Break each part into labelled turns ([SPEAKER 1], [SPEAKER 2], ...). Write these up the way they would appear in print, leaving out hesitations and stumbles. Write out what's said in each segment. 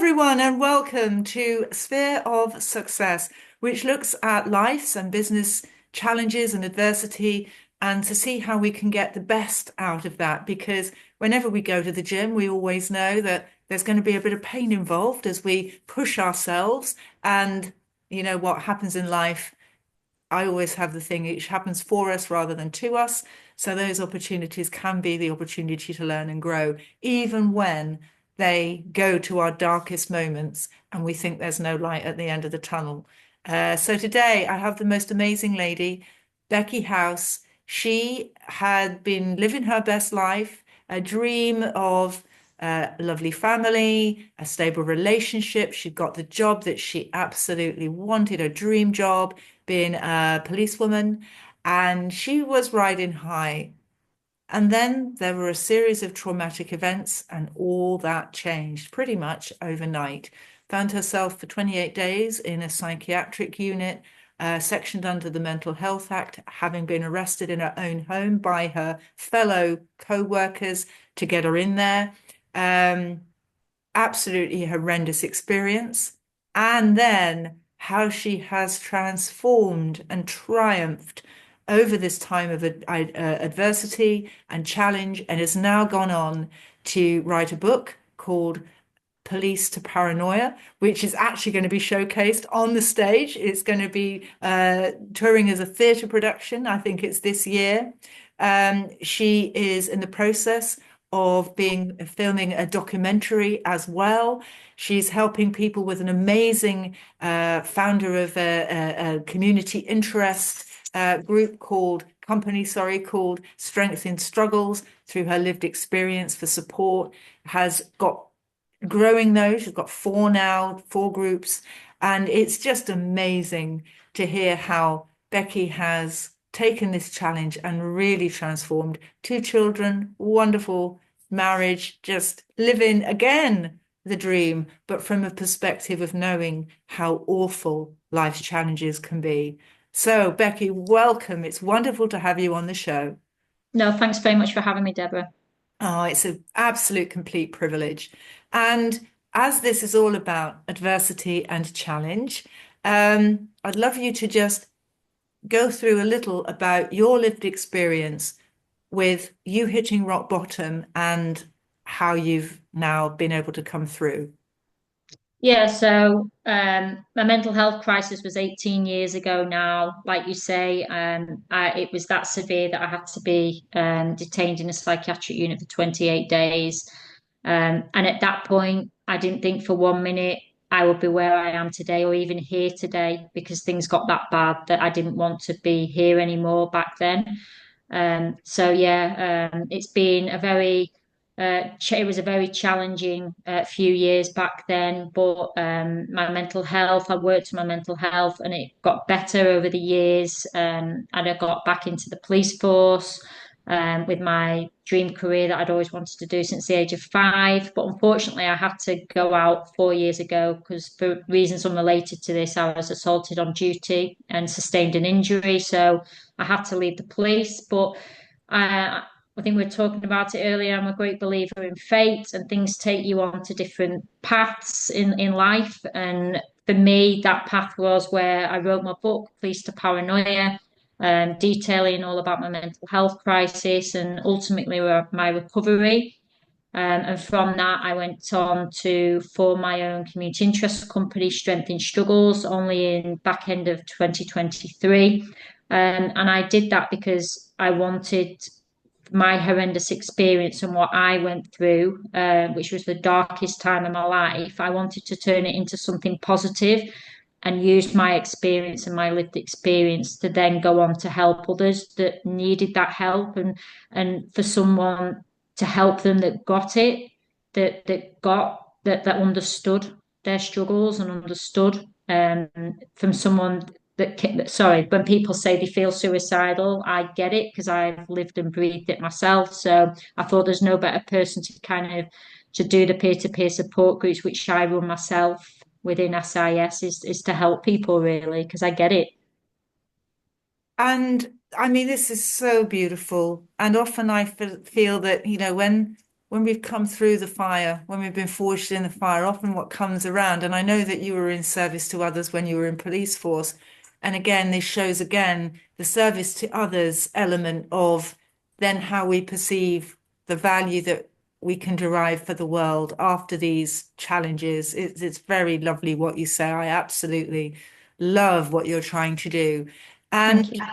[SPEAKER 1] everyone, and welcome to Sphere of Success, which looks at life's and business challenges and adversity, and to see how we can get the best out of that. Because whenever we go to the gym, we always know that there's going to be a bit of pain involved as we push ourselves. And you know what happens in life, I always have the thing, it happens for us rather than to us. So those opportunities can be the opportunity to learn and grow, even when they go to our darkest moments and we think there's no light at the end of the tunnel. So today I have the most amazing lady, Becky House. She had been living her best life, a dream of a lovely family, a stable relationship. She got the job that she absolutely wanted, a dream job, being a policewoman, and she was riding high. And then there were a series of traumatic events, and all that changed pretty much overnight. Found herself for 28 days in a psychiatric unit, sectioned under the Mental Health Act, having been arrested in her own home by her fellow co-workers to get her in there. Um, Absolutely horrendous experience. And then how she has transformed and triumphed over this time of adversity and challenge, and has now gone on to write a book called Police to Paranoia, which is actually going to be showcased on the stage. It's going to be touring as a theatre production. I think it's this year. She is in the process of filming a documentary as well. She's helping people with an amazing founder of a community interest group called Strength in Struggles, through her lived experience for support, has got growing those. She's got four now, four groups. And it's just amazing to hear how Becky has taken this challenge and really transformed. Two children, wonderful marriage, just living again the dream, but from a perspective of knowing how awful life's challenges can be. So, Becky, welcome. It's wonderful to have you on the show.
[SPEAKER 2] No, thanks very much for having me, Deborah.
[SPEAKER 1] Oh, it's an absolute complete privilege. And as this is all about adversity and challenge, I'd love you to just go through a little about your lived experience with you hitting rock bottom and how you've now been able to come through.
[SPEAKER 2] My mental health crisis was 18 years ago now. Like you say, it was that severe that I had to be detained in a psychiatric unit for 28 days. And at that point, I didn't think for 1 minute I would be where I am today or even here today, because things got that bad that I didn't want to be here anymore back then. It's been a very it was a very challenging few years back then, but my mental health, I worked on my mental health and it got better over the years. And I got back into the police force with my dream career that I'd always wanted to do since the age of 5. But unfortunately, I had to go out 4 years ago because, for reasons unrelated to this, I was assaulted on duty and sustained an injury. So I had to leave the police. But I think we were talking about it earlier. I'm a great believer in fate, and things take you on to different paths in life. And for me, that path was where I wrote my book, Police to Paranoia, detailing all about my mental health crisis and ultimately my recovery. And from that, I went on to form my own community interest company, Strength in Struggles, only in back end of 2023. And I did that because I wanted my horrendous experience and what I went through, which was the darkest time of my life. I wanted to turn it into something positive and use my experience and my lived experience to then go on to help others that needed that help, and for someone to help them that got it, that understood their struggles and understood from someone sorry, when people say they feel suicidal, I get it because I've lived and breathed it myself. So I thought there's no better person to do the peer-to-peer support groups, which I run myself within SIS, is to help people really, because I get it.
[SPEAKER 1] And I mean, this is so beautiful. And often I feel that, when when we've come through the fire, when we've been forged in the fire, often what comes around, and I know that you were in service to others when you were in police force. And again, this shows again the service to others element of then how we perceive the value that we can derive for the world after these challenges. It's very lovely what you say. I absolutely love what you're trying to do. And
[SPEAKER 2] Thank you.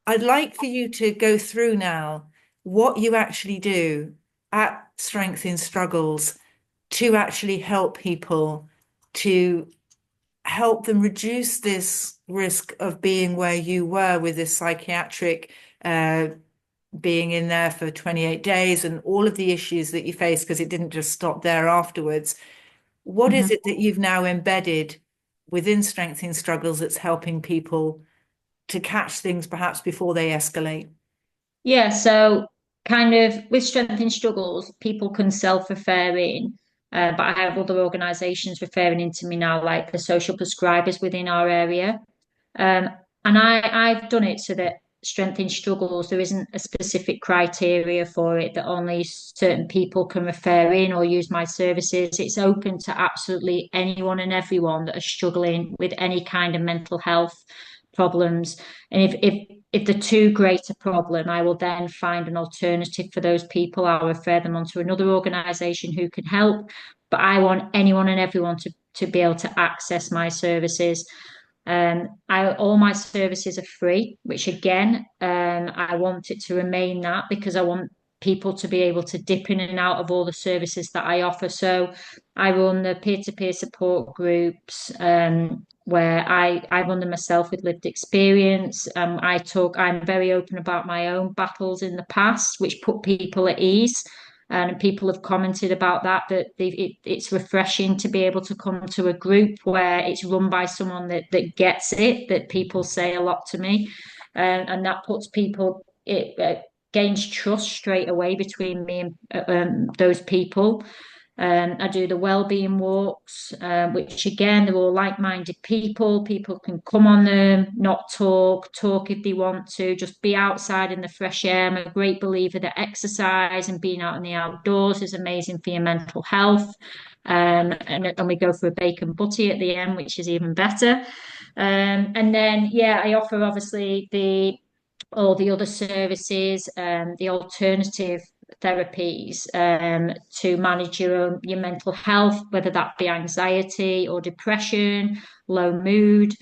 [SPEAKER 1] I'd like for you to go through now what you actually do at Strength in Struggles to actually help people, to help them reduce this risk of being where you were with this psychiatric being in there for 28 days and all of the issues that you faced, because it didn't just stop there afterwards. What is
[SPEAKER 2] Mhm.
[SPEAKER 1] it that you've now embedded within Strength in Struggles that's helping people to catch things perhaps before they escalate?
[SPEAKER 2] Yeah, so kind of with Strength in Struggles, people can self-refer in, but I have other organisations referring into me now, like the social prescribers within our area. Um, and I've done it so that Strength in Struggles, there isn't a specific criteria for it that only certain people can refer in or use my services. It's open to absolutely anyone and everyone that are struggling with any kind of mental health problems. And if they're too great a problem, I will then find an alternative for those people. I'll refer them onto another organisation who can help. But I want anyone and everyone to be able to access my services. All my services are free, which again, I want it to remain that because I want people to be able to dip in and out of all the services that I offer. So I run the peer-to-peer support groups, where I run them myself with lived experience. I'm very open about my own battles in the past, which put people at ease. And people have commented about it's refreshing to be able to come to a group where it's run by someone that gets it, that people say a lot to me. And that puts people, it gains trust straight away between me and those people. I do the well-being walks, which again, they're all like-minded people. People can come on them, not talk if they want to, just be outside in the fresh air. I'm a great believer that exercise and being out in the outdoors is amazing for your mental health. And we go for a bacon butty at the end, which is even better. And then, yeah, I offer obviously all the other services, the alternative therapies to manage your mental health, whether that be anxiety or depression, low mood.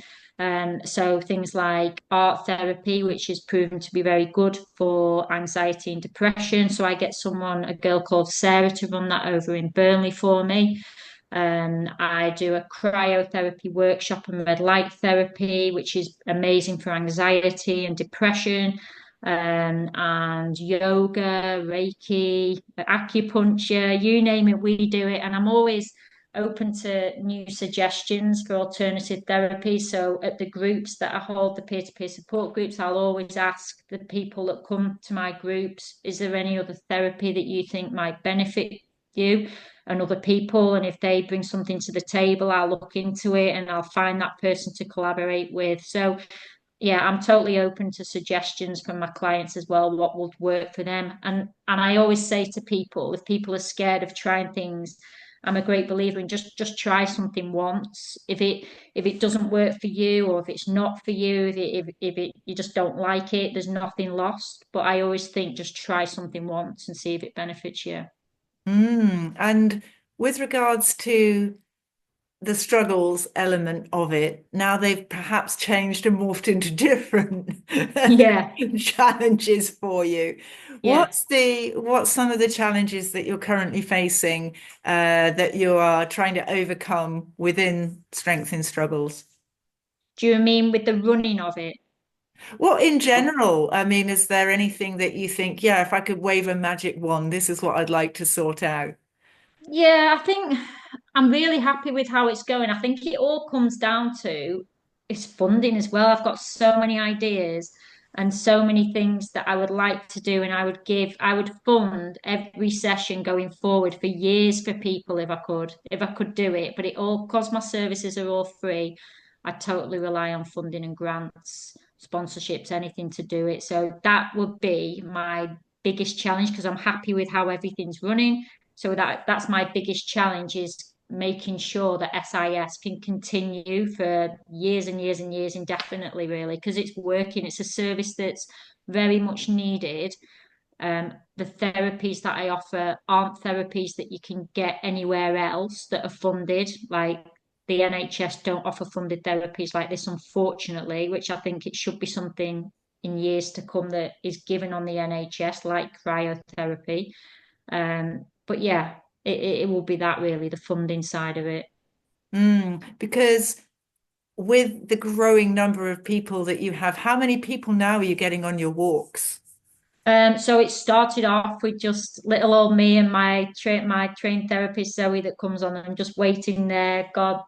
[SPEAKER 2] So things like art therapy, which is proven to be very good for anxiety and depression. So I get a girl called Sarah, to run that over in Burnley for me. I do a cryotherapy workshop and red light therapy, which is amazing for anxiety and depression. And yoga, Reiki, acupuncture, you name it, we do it. And I'm always open to new suggestions for alternative therapy. So at the groups that I hold, the peer-to-peer support groups, I'll always ask the people that come to my groups, is there any other therapy that you think might benefit you and other people? And if they bring something to the table, I'll look into it and I'll find that person to collaborate with. So yeah, I'm totally open to suggestions from my clients as well, what would work for them. And I always say to people, if people are scared of trying things, I'm a great believer in just try something once. If it doesn't work for you, or if it's not for you, if you just don't like it, there's nothing lost. But I always think just try something once and see if it benefits you.
[SPEAKER 1] And with regards to the struggles element of it, now they've perhaps changed and morphed into different
[SPEAKER 2] Yeah,
[SPEAKER 1] challenges for you.
[SPEAKER 2] yeah.
[SPEAKER 1] What's some of the challenges that you're currently facing that you are trying to overcome within Strength in Struggles?
[SPEAKER 2] Do you mean with the running of it?
[SPEAKER 1] Well, in general, I mean, is there anything that you think, yeah, if I could wave a magic wand, this is what I'd like to sort out?
[SPEAKER 2] Yeah, I think I'm really happy with how it's going. I think it all comes down to it's funding as well. I've got so many ideas and so many things that I would like to do, and I would fund every session going forward for years for people if I could do it. But it all, because my services are all free, I totally rely on funding and grants, sponsorships, anything to do it. So that would be my biggest challenge because I'm happy with how everything's running. So that's my biggest challenge is making sure that SIS can continue for years and years and years indefinitely, really, because it's working. It's a service that's very much needed. The therapies that I offer aren't therapies that you can get anywhere else that are funded. Like the NHS don't offer funded therapies like this, unfortunately, which I think it should be something in years to come that is given on the NHS, like cryotherapy. But yeah, it will be that really, the funding side of it.
[SPEAKER 1] Because with the growing number of people that you have, how many people now are you getting on your walks?
[SPEAKER 2] So it started off with just little old me and my trained therapist Zoe that comes on. And I'm just waiting there. God,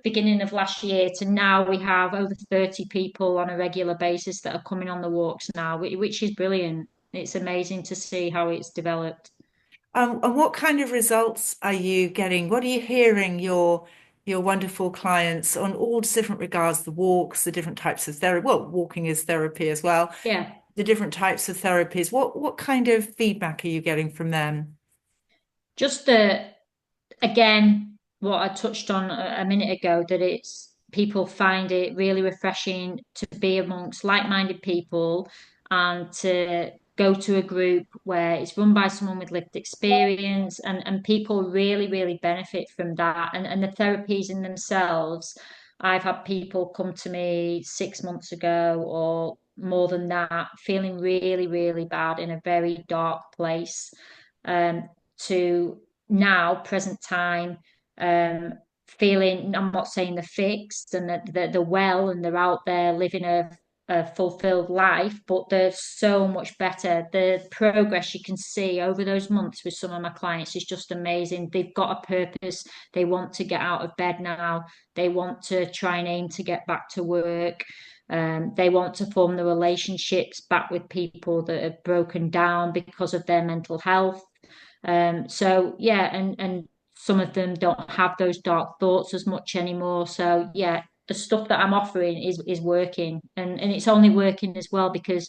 [SPEAKER 2] beginning of last year to now we have over 30 people on a regular basis that are coming on the walks now, which is brilliant. It's amazing to see how it's developed.
[SPEAKER 1] And what kind of results are you getting? What are you hearing your wonderful clients on all different regards, the walks, the different types of therapy? Well, walking is therapy as well.
[SPEAKER 2] Yeah,
[SPEAKER 1] The different types of therapies. What kind of feedback are you getting from them?
[SPEAKER 2] just the again, what I touched on a minute ago, that it's people find it really refreshing to be amongst like-minded people and to go to a group where it's run by someone with lived experience and people really, really benefit from that. And the therapies in themselves, I've had people come to me 6 months ago or more than that, feeling really, really bad in a very dark place. To now, present time, um, feeling, I'm not saying they're fixed and that they're well and they're out there living a fulfilled life, but they're so much better. The progress you can see over those months with some of my clients is just amazing. They've got a purpose. They want to get out of bed now. They want to try and aim to get back to work. They want to form the relationships back with people that have broken down because of their mental health. So yeah, and some of them don't have those dark thoughts as much anymore. So yeah, the stuff that I'm offering is working, and it's only working as well because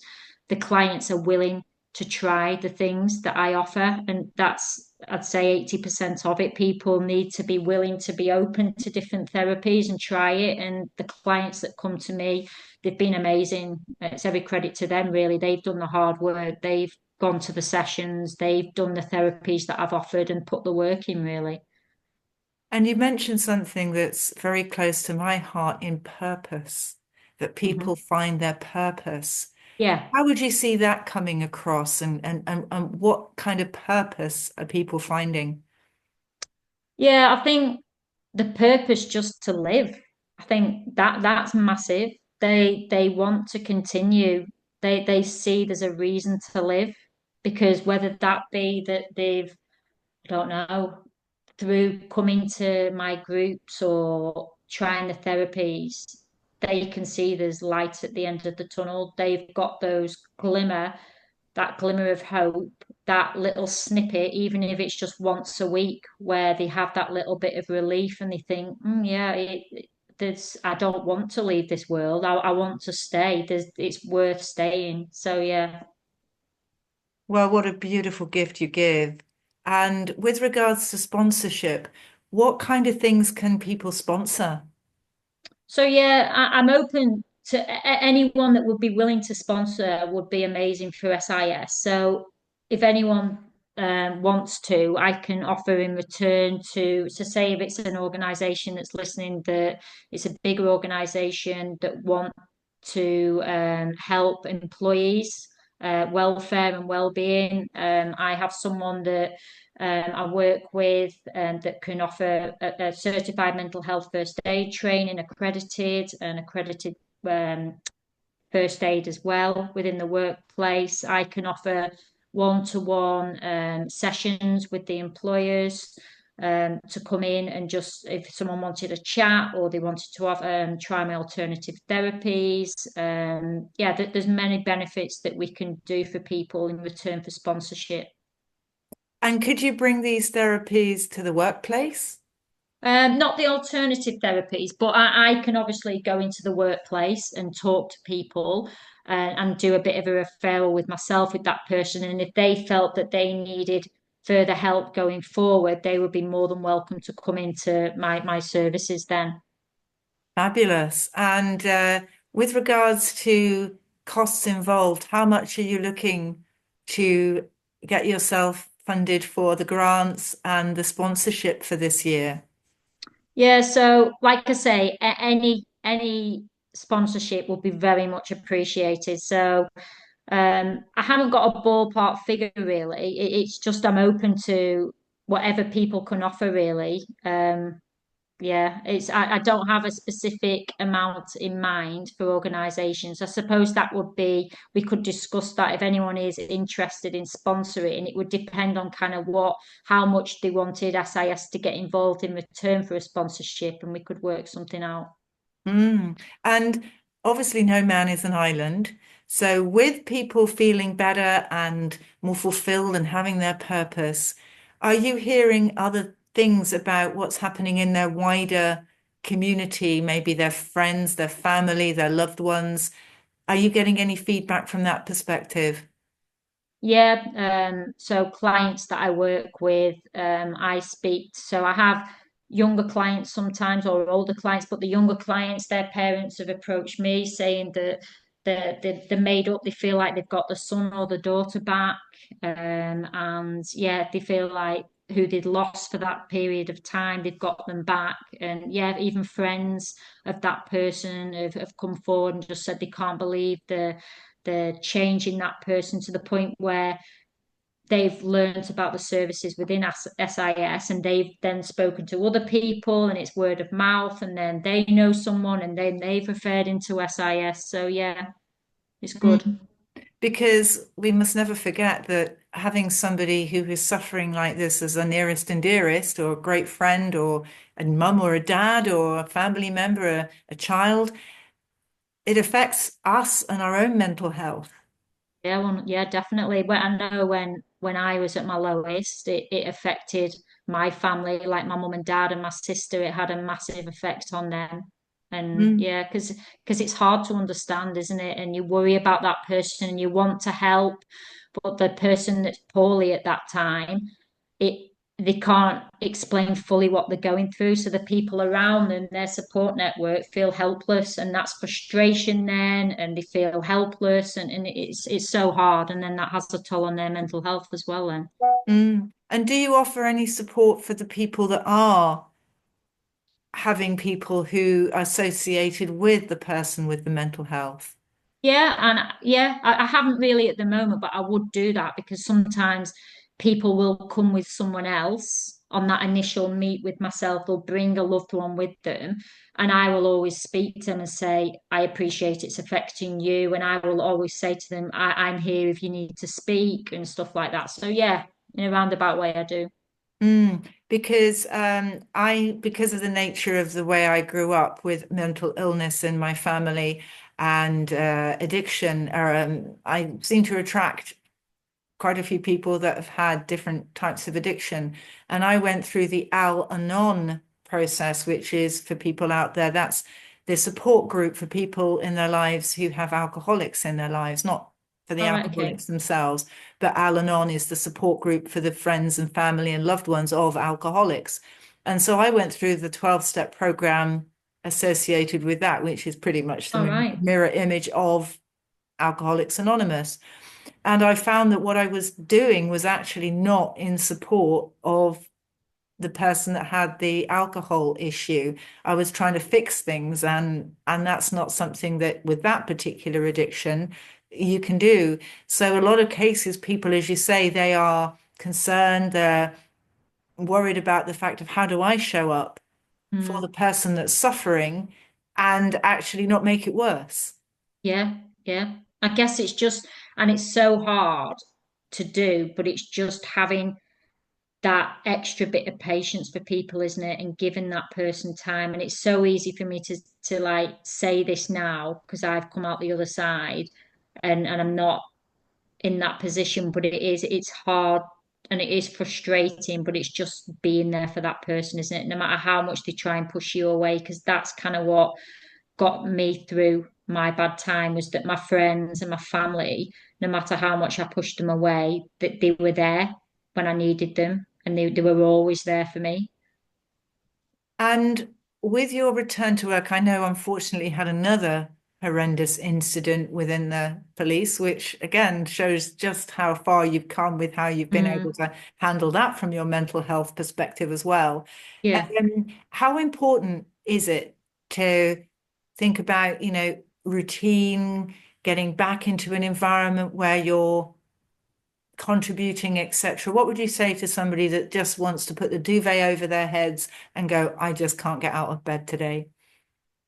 [SPEAKER 2] the clients are willing to try the things that I offer, and that's I'd say 80% of it. People need to be willing to be open to different therapies and try it. And the clients that come to me, they've been amazing. It's every credit to them, really. They've done the hard work. They've gone to the sessions, they've done the therapies that I've offered and put the work in, really.
[SPEAKER 1] And you mentioned something that's very close to my heart in purpose, that people
[SPEAKER 2] Hmm.
[SPEAKER 1] find their purpose.
[SPEAKER 2] Yeah.
[SPEAKER 1] How would you see that coming across and what kind of purpose are people finding?
[SPEAKER 2] Yeah, I think the purpose just to live. I think that's massive. They want to continue. They see there's a reason to live because whether that be that they've, I don't know, through coming to my groups or trying the therapies, they can see there's light at the end of the tunnel. They've got that glimmer of hope, that little snippet, even if it's just once a week, where they have that little bit of relief and they think, yeah, I don't want to leave this world. I want to stay. It's worth staying. So yeah.
[SPEAKER 1] Well, what a beautiful gift you give. And with regards to sponsorship, what kind of things can people sponsor?
[SPEAKER 2] So yeah, I'm open to anyone that would be willing to sponsor would be amazing for SIS. So if anyone wants to, I can offer in return to say if it's an organisation that's listening that it's a bigger organisation that want to help employees. Welfare and well-being. I have someone that I work with that can offer a certified mental health first aid training, accredited um, first aid as well within the workplace. I can offer one-to-one sessions with the employers to come in and just if someone wanted a chat or they wanted to have, try my alternative therapies. Yeah, there's many benefits that we can do for people in return for sponsorship.
[SPEAKER 1] And could you bring these therapies to the workplace?
[SPEAKER 2] Not the alternative therapies, but I can obviously go into the workplace and talk to people. and do a bit of a referral with myself with that person. And if they felt that they needed further help going forward, they would be more than welcome to come into my services then.
[SPEAKER 1] Fabulous. And with regards to costs involved, how much are you looking to get yourself funded for the grants and the sponsorship for this year?
[SPEAKER 2] Yeah, so like I say, any sponsorship will be very much appreciated. So I haven't got a ballpark figure really. It's just I'm open to whatever people can offer really. Yeah, I don't have a specific amount in mind for organisations. I suppose that would be we could discuss that if anyone is interested in sponsoring, and it would depend on kind of how much they wanted SIS to get involved in return for a sponsorship, and we could work something out.
[SPEAKER 1] Mm. And obviously, no man is an island. So, with people feeling better and more fulfilled and having their purpose, are you hearing other things about what's happening in their wider community, maybe their friends, their family, their loved ones? Are you getting any feedback from that perspective?
[SPEAKER 2] Yeah, so clients that I work with, I speak. So I have younger clients sometimes or older clients, but the younger clients, their parents have approached me saying that they're made up. They feel like they've got the son or the daughter back, and yeah, they feel like who they'd lost for that period of time, they've got them back. And yeah, even friends of that person have come forward and just said they can't believe the change in that person to the point where they've learned about the services within SIS and they've then spoken to other people and it's word of mouth and then they know someone and then they've referred into SIS. So yeah, it's good.
[SPEAKER 1] Mm. Because we must never forget that having somebody who is suffering like this as a nearest and dearest, or a great friend, or a mum, or a dad, or a family member, a child, it affects us and our own mental health.
[SPEAKER 2] Yeah, well, yeah, definitely. But I know when I was at my lowest, it affected my family, like my mum and dad and my sister. It had a massive effect on them. And
[SPEAKER 1] Mm.
[SPEAKER 2] yeah, because it's hard to understand, isn't it? And you worry about that person and you want to help, but the person that's poorly at that time, it they can't explain fully what they're going through. So the people around them, their support network, feel helpless, and that's frustration then, and they feel helpless, and it's so hard, and then that has a toll on their mental health as well. Then.
[SPEAKER 1] Mm. And do you offer any support for the people that are having people who are associated with the person with the mental health?
[SPEAKER 2] Yeah, and yeah, I haven't really at the moment, but I would do that because sometimes people will come with someone else on that initial meet with myself. They'll bring a loved one with them, and I will always speak to them and say, I appreciate it's affecting you. And I will always say to them, I'm here if you need to speak and stuff like that. So yeah, in a roundabout way, I do.
[SPEAKER 1] Mm, because because of the nature of the way I grew up with mental illness in my family and addiction, I seem to attract quite a few people that have had different types of addiction. And I went through the Al-Anon process, which is for people out there, that's the support group for people in their lives who have alcoholics in their lives, not for the
[SPEAKER 2] All right, okay.
[SPEAKER 1] alcoholics themselves, but Al-Anon is the support group for the friends and family and loved ones of alcoholics. And so I went through the 12-step program associated with that, which is pretty much the
[SPEAKER 2] All right.
[SPEAKER 1] mirror image of Alcoholics Anonymous. And I found that what I was doing was actually not in support of the person that had the alcohol issue. I was trying to fix things, and that's not something that with that particular addiction you can do. So a lot of cases, people, as you say, they are concerned, they're worried about the fact of how do I show up for the
[SPEAKER 2] Mm.
[SPEAKER 1] person that's suffering and actually not make it worse.
[SPEAKER 2] Yeah, yeah. I guess it's just, and it's so hard to do, but it's just having that extra bit of patience for people, isn't it? And giving that person time. And it's so easy for me to like say this now because I've come out the other side and I'm not in that position, but it's hard and it is frustrating, but it's just being there for that person, isn't it? No matter how much they try and push you away, because that's kind of what got me through my bad time was that my friends and my family, no matter how much I pushed them away, that they were there when I needed them, and they were always there for me.
[SPEAKER 1] And with your return to work, I know unfortunately you had another horrendous incident within the police, which again shows just how far you've come with how you've been able
[SPEAKER 2] Mm,
[SPEAKER 1] to handle that from your mental health perspective as well.
[SPEAKER 2] yeah.
[SPEAKER 1] How important is it to think about, routine, getting back into an environment where you're contributing, etc. What would you say to somebody that just wants to put the duvet over their heads and go, I just can't get out of bed today?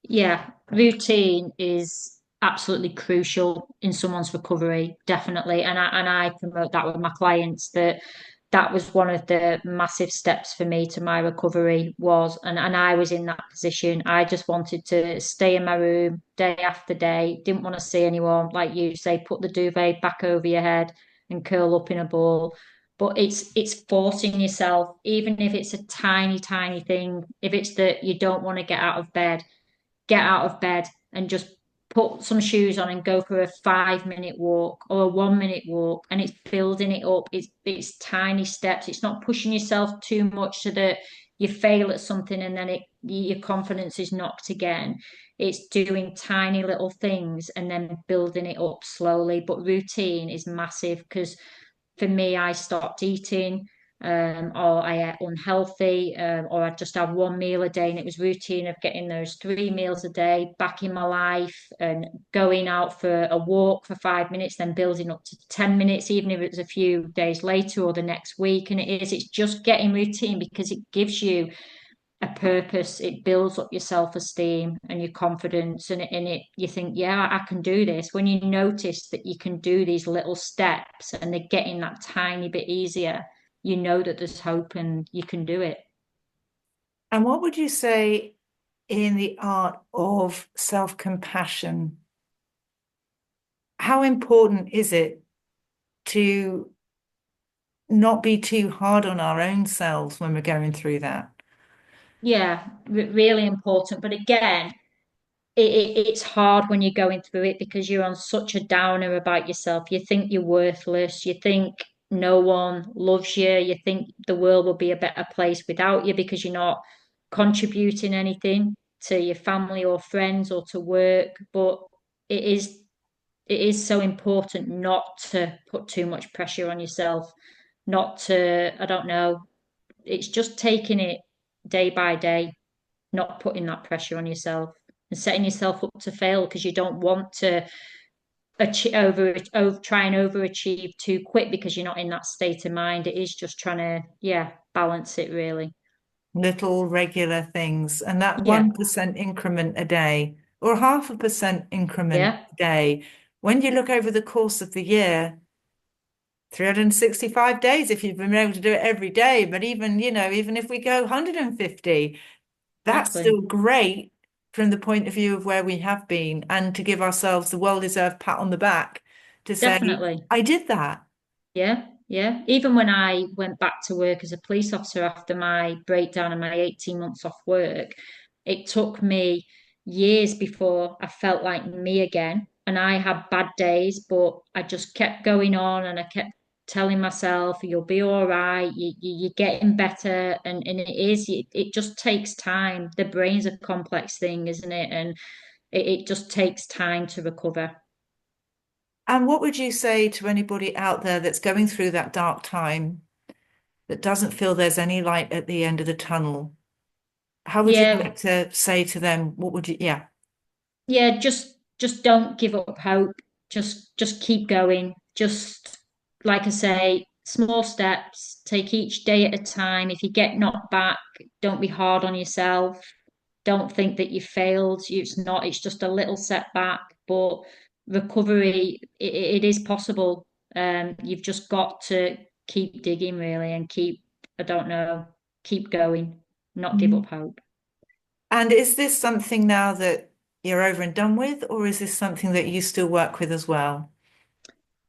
[SPEAKER 2] Yeah, routine is absolutely crucial in someone's recovery, definitely. And I promote that with my clients that that was one of the massive steps for me to my recovery was and I was in that position. I just wanted to stay in my room day after day, didn't want to see anyone, like you say, put the duvet back over your head and curl up in a ball. But it's forcing yourself, even if it's a tiny, tiny thing, if it's that you don't want to get out of bed and just put some shoes on and go for a 5 minute walk or a 1 minute walk, and it's building it up. It's tiny steps. It's not pushing yourself too much so that you fail at something and then your confidence is knocked again. It's doing tiny little things and then building it up slowly. But routine is massive because for me, I stopped eating, or I ate unhealthy, or I just have one meal a day, and it was routine of getting those 3 meals a day back in my life and going out for a walk for 5 minutes, then building up to 10 minutes, even if it was a few days later or the next week. And it's just getting routine because it gives you a purpose. It builds up your self-esteem and your confidence, and you think, yeah, I can do this. When you notice that you can do these little steps and they're getting that tiny bit easier, you know that there's hope and you can do it.
[SPEAKER 1] And what would you say in the art of self-compassion? How important is it to not be too hard on our own selves when we're going through that?
[SPEAKER 2] Yeah, really important. But again, it's hard when you're going through it because you're on such a downer about yourself. You think you're worthless. You think no one loves you. You think the world will be a better place without you because you're not contributing anything to your family or friends or to work. But it is it is so important not to put too much pressure on yourself, not to, I don't know, it's just taking it day by day, not putting that pressure on yourself and setting yourself up to fail because you don't want to try and overachieve too quick because you're not in that state of mind. It is just trying to, yeah, balance it really.
[SPEAKER 1] Little regular things, and that
[SPEAKER 2] Yeah,
[SPEAKER 1] 1% increment a day or 0.5% increment
[SPEAKER 2] yeah,
[SPEAKER 1] a day. When you look over the course of the year, 365 days, if you've been able to do it every day, but even, even if we go 150, that's
[SPEAKER 2] exactly.
[SPEAKER 1] still great from the point of view of where we have been, and to give ourselves the well-deserved pat on the back to say,
[SPEAKER 2] Definitely.
[SPEAKER 1] I did that.
[SPEAKER 2] Yeah, yeah. Even when I went back to work as a police officer after my breakdown and my 18 months off work, it took me years before I felt like me again. And I had bad days, but I just kept going on and I kept telling myself, you'll be all right, you're getting better. And it just takes time. The brain's a complex thing, isn't it? And it just takes time to recover.
[SPEAKER 1] And what would you say to anybody out there that's going through that dark time that doesn't feel there's any light at the end of the tunnel? How would you
[SPEAKER 2] Yeah,
[SPEAKER 1] like to say to them, what would you, yeah.
[SPEAKER 2] yeah, just don't give up hope. Just keep going. Just like I say, small steps, take each day at a time. If you get knocked back, don't be hard on yourself. Don't think that you failed. It's not, it's just a little setback, but recovery, it is possible. You've just got to keep digging really and keep, I don't know, keep going, not give up
[SPEAKER 1] Mhm.
[SPEAKER 2] hope.
[SPEAKER 1] And is this something now that you're over and done with, or is this something that you still work with as well?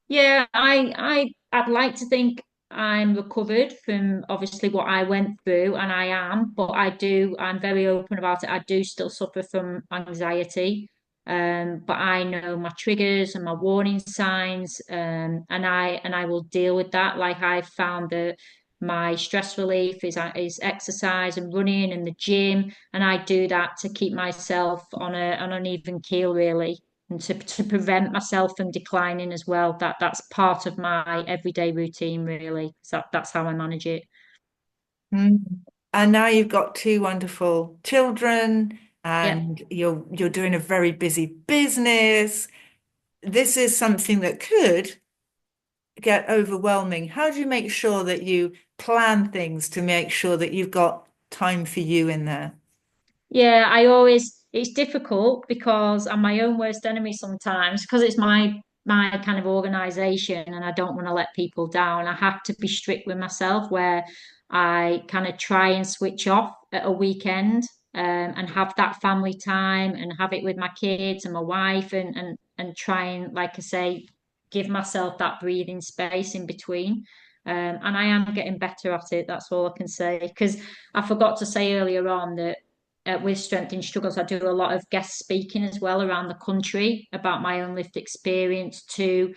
[SPEAKER 2] Yeah, I'd like to think I'm recovered from obviously what I went through, and I am, but I'm very open about it. I do still suffer from anxiety. But I know my triggers and my warning signs, and I will deal with that. Like I found that my stress relief is exercise and running and the gym, and I do that to keep myself on an even keel, really, and to prevent myself from declining as well. That's part of my everyday routine, really. So that's how I manage it.
[SPEAKER 1] Mm. And now you've got two wonderful children
[SPEAKER 2] Yeah.
[SPEAKER 1] and you're doing a very busy business. This is something that could get overwhelming. How do you make sure that you plan things to make sure that you've got time for you in there?
[SPEAKER 2] Yeah, it's difficult because I'm my own worst enemy sometimes because it's my kind of organization and I don't want to let people down. I have to be strict with myself where I kind of try and switch off at a weekend, and have that family time and have it with my kids and my wife and try and, like I say, give myself that breathing space in between. And I am getting better at it. That's all I can say. Because I forgot to say earlier on that with Strength in Struggles, I do a lot of guest speaking as well around the country about my own lived experience to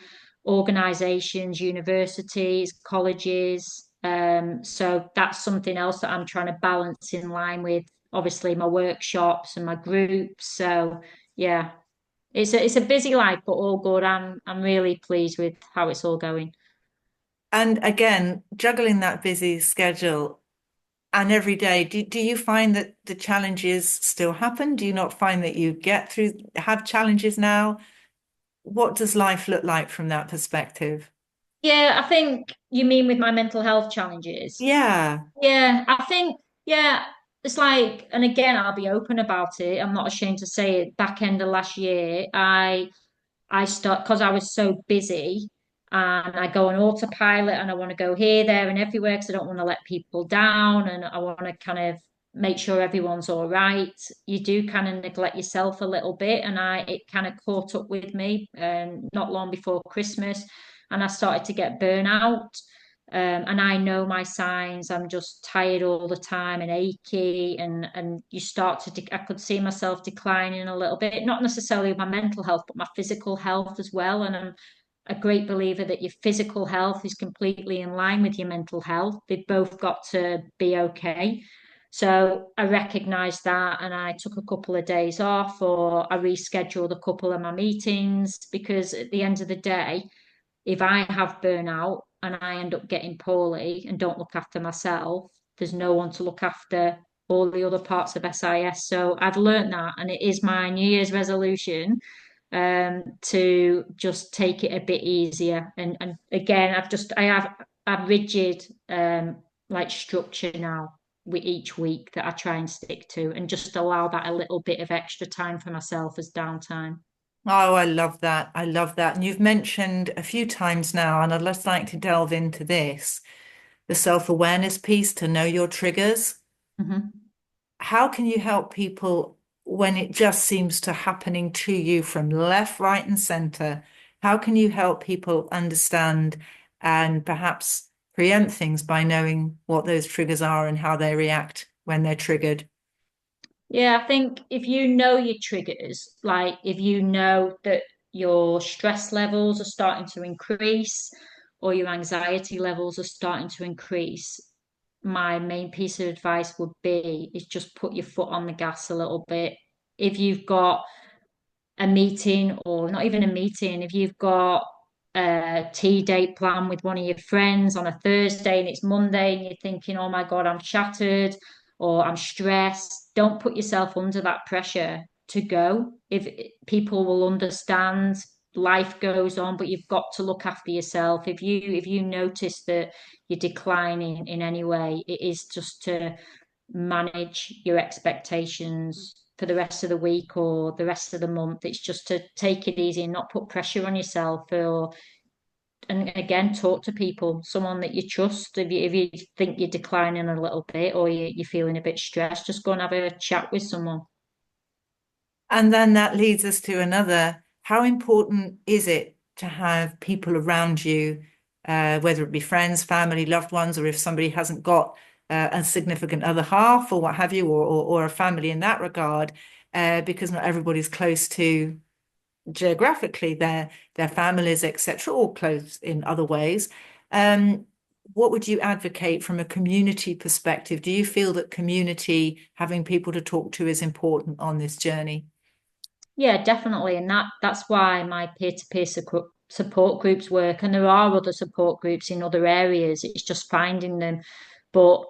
[SPEAKER 2] organisations, universities, colleges. So that's something else that I'm trying to balance in line with obviously my workshops and my groups. So yeah, it's a busy life, but all good. I'm really pleased with how it's all going.
[SPEAKER 1] And again, juggling that busy schedule and every day, do you find that the challenges still happen? Do you not find that you get through, have challenges now? What does life look like from that perspective?
[SPEAKER 2] Yeah, I think you mean with my mental health challenges.
[SPEAKER 1] Yeah.
[SPEAKER 2] Yeah, I think, yeah, it's like, and again, I'll be open about it. I'm not ashamed to say it. Back end of last year, I start because I was so busy and I go on autopilot and I want to go here, there, and everywhere because I don't want to let people down and I want to kind of make sure everyone's all right. You do kind of neglect yourself a little bit, and it kind of caught up with me not long before Christmas, and I started to get burnout. And I know my signs. I'm just tired all the time and achy, and you start to. I could see myself declining a little bit, not necessarily my mental health, but my physical health as well. And I'm a great believer that your physical health is completely in line with your mental health. They've both got to be okay. So I recognized that, and I took a couple of days off, or I rescheduled a couple of my meetings because at the end of the day if I have burnout and I end up getting poorly and don't look after myself, there's no one to look after all the other parts of SIS. So I've learned that, and it is my New Year's resolution to just take it a bit easier. And again, I have a rigid like structure now with each week that I try and stick to, and just allow that a little bit of extra time for myself as downtime.
[SPEAKER 1] Oh, I love that. I love that. And you've mentioned a few times now, and I'd just like to delve into this, the self-awareness piece to know your triggers.
[SPEAKER 2] Mhm.
[SPEAKER 1] How can you help people when it just seems to happening to you from left, right, and center? How can you help people understand and perhaps preempt things by knowing what those triggers are and how they react when they're triggered?
[SPEAKER 2] Yeah, I think if you know your triggers, like if you know that your stress levels are starting to increase or your anxiety levels are starting to increase, my main piece of advice would be is just put your foot on the gas a little bit. If you've got a meeting or not even a meeting, if you've got a tea date plan with one of your friends on a Thursday and it's Monday and you're thinking, oh my God, I'm shattered or I'm stressed, don't put yourself under that pressure to go. If people will understand, life goes on, but you've got to look after yourself. If you notice that you're declining in any way, it is just to manage your expectations for the rest of the week or the rest of the month. It's just to take it easy and not put pressure on yourself or and again talk to people, someone that you trust. If you think you're declining a little bit or you're feeling a bit stressed, just go and have a chat with someone.
[SPEAKER 1] And then that leads us to another. How important is it to have people around you, whether it be friends, family, loved ones, or if somebody hasn't got a significant other half or what have you, or a family in that regard, because not everybody's close to geographically their families, etc., or close in other ways. Um, what would you advocate from a community perspective? Do you feel that community, having people to talk to, is important on this journey?
[SPEAKER 2] Yeah, definitely. And that's why my peer-to-peer support groups work. And there are other support groups in other areas. It's just finding them. But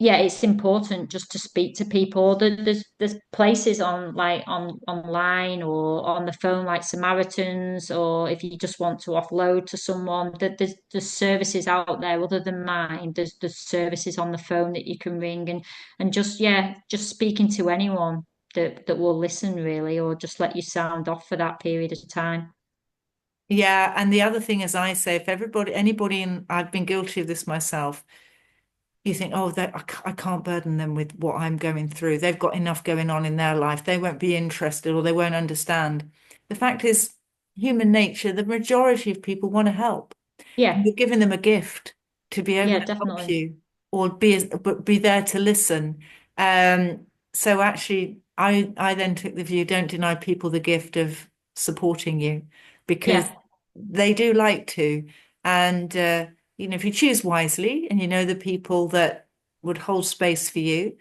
[SPEAKER 2] yeah, it's important just to speak to people. There's places on like on online or on the phone like Samaritans, or if you just want to offload to someone, that there's services out there other than mine. There's services on the phone that you can ring and just yeah, just speaking to anyone that will listen really, or just let you sound off for that period of time.
[SPEAKER 1] Yeah, and the other thing, as I say, if everybody, anybody, and I've been guilty of this myself, you think, oh, I can't burden them with what I'm going through. They've got enough going on in their life. They won't be interested or they won't understand. The fact is, human nature, the majority of people want to help. And
[SPEAKER 2] Yeah,
[SPEAKER 1] you're giving them a gift to be able
[SPEAKER 2] yeah,
[SPEAKER 1] to help
[SPEAKER 2] definitely.
[SPEAKER 1] you or be there to listen. So actually, I then took the view, don't deny people the gift of supporting you because
[SPEAKER 2] Yeah,
[SPEAKER 1] they do like to. And if you choose wisely and you know the people that would hold space for you,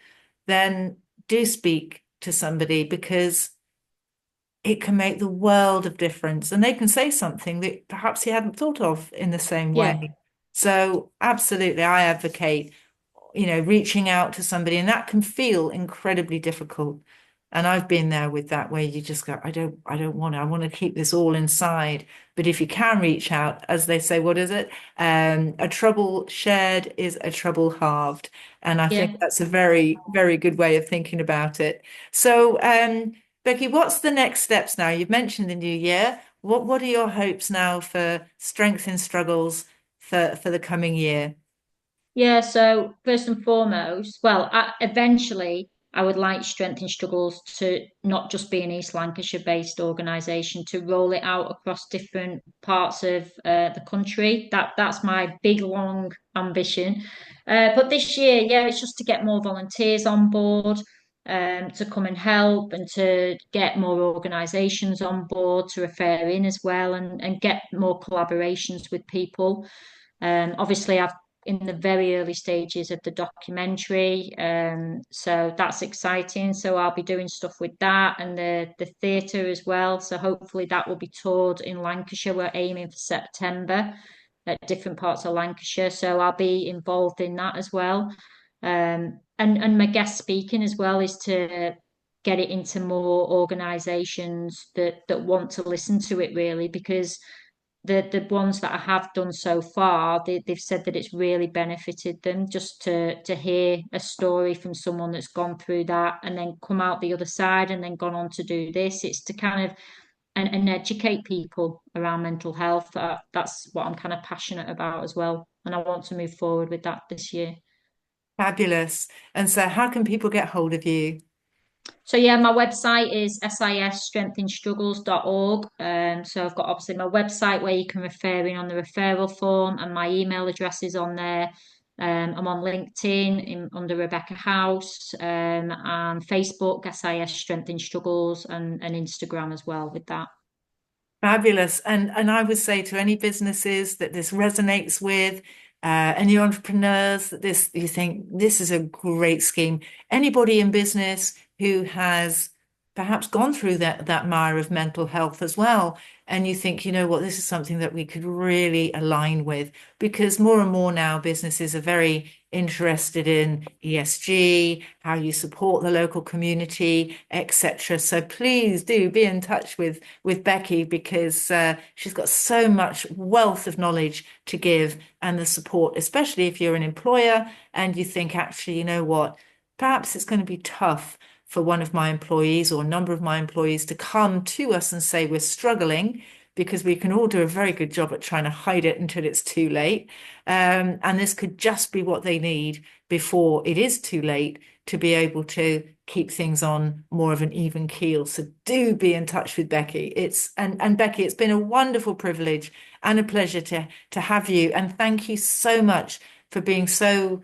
[SPEAKER 1] then do speak to somebody because it can make the world of difference. And they can say something that perhaps you hadn't thought of in the same
[SPEAKER 2] yeah,
[SPEAKER 1] way. So absolutely, I advocate, reaching out to somebody, and that can feel incredibly difficult. And I've been there with that where you just go, I don't want to, I want to keep this all inside. But if you can reach out, as they say, what is it? A trouble shared is a trouble halved. And I think
[SPEAKER 2] yeah.
[SPEAKER 1] that's a very, very good way of thinking about it. So, Becky, what's the next steps now? You've mentioned the new year. What are your hopes now for strength in struggles for the coming year?
[SPEAKER 2] Yeah, so first and foremost, well, eventually I would like Strength in Struggles to not just be an East Lancashire based organisation, to roll it out across different parts of the country. That's my big long ambition. But this year, yeah, it's just to get more volunteers on board, to come and help and to get more organisations on board to refer in as well and get more collaborations with people. Obviously, I've in the very early stages of the documentary, so that's exciting. So I'll be doing stuff with that and the theatre as well. So hopefully that will be toured in Lancashire. We're aiming for September at different parts of Lancashire, so I'll be involved in that as well. And my guest speaking as well is to get it into more organisations that want to listen to it really because the ones that I have done so far, they've said that it's really benefited them just to hear a story from someone that's gone through that and then come out the other side and then gone on to do this. It's to kind of and educate people around mental health. That's what I'm kind of passionate about as well, and I want to move forward with that this year.
[SPEAKER 1] Fabulous. And so, how can people get hold of you?
[SPEAKER 2] So yeah, my website is sisstrengthinstruggles.org. So I've got obviously my website where you can refer in on the referral form, and my email address is on there. I'm on LinkedIn under Rebecca House, and Facebook, SIS Strength in Struggles, and Instagram as well with that.
[SPEAKER 1] Fabulous. And I would say to any businesses that this resonates with, any entrepreneurs that this you think this is a great scheme. Anybody in business who has perhaps gone through that mire of mental health as well, and you think, you know what, this is something that we could really align with, because more and more now businesses are very interested in ESG, how you support the local community, etc. So please do be in touch with Becky because she's got so much wealth of knowledge to give and the support, especially if you're an employer and you think, actually, you know what, perhaps it's going to be tough for one of my employees or a number of my employees to come to us and say we're struggling because we can all do a very good job at trying to hide it until it's too late. And this could just be what they need before it is too late to be able to keep things on more of an even keel. So do be in touch with Becky. And Becky, it's been a wonderful privilege and a pleasure to have you. And thank you so much for being so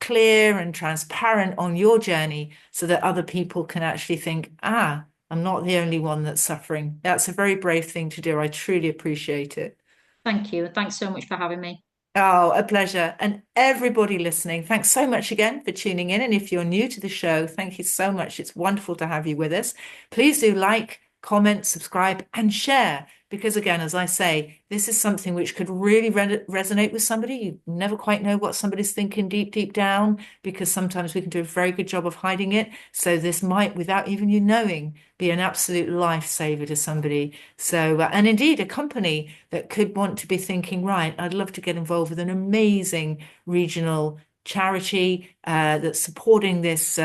[SPEAKER 1] clear and transparent on your journey so that other people can actually think, ah, I'm not the only one that's suffering. That's a very brave thing to do. I truly appreciate it.
[SPEAKER 2] Thank you. Thanks so much for having me.
[SPEAKER 1] Oh, a pleasure. And everybody listening, thanks so much again for tuning in. And if you're new to the show, thank you so much. It's wonderful to have you with us. Please do like, comment, subscribe, and share. Because again, as I say, this is something which could really resonate with somebody. You never quite know what somebody's thinking deep, deep down, because sometimes we can do a very good job of hiding it. So this might, without even you knowing, be an absolute lifesaver to somebody. So, and indeed, a company that could want to be thinking, right, I'd love to get involved with an amazing regional charity that's supporting this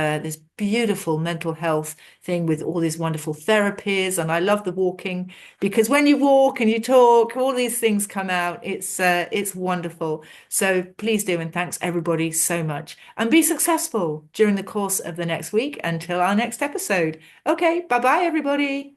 [SPEAKER 1] beautiful mental health thing with all these wonderful therapies. And I love the walking because when you walk and you talk, all these things come out. It's wonderful. So please do, and thanks everybody so much. And be successful during the course of the next week until our next episode. Okay, bye bye everybody.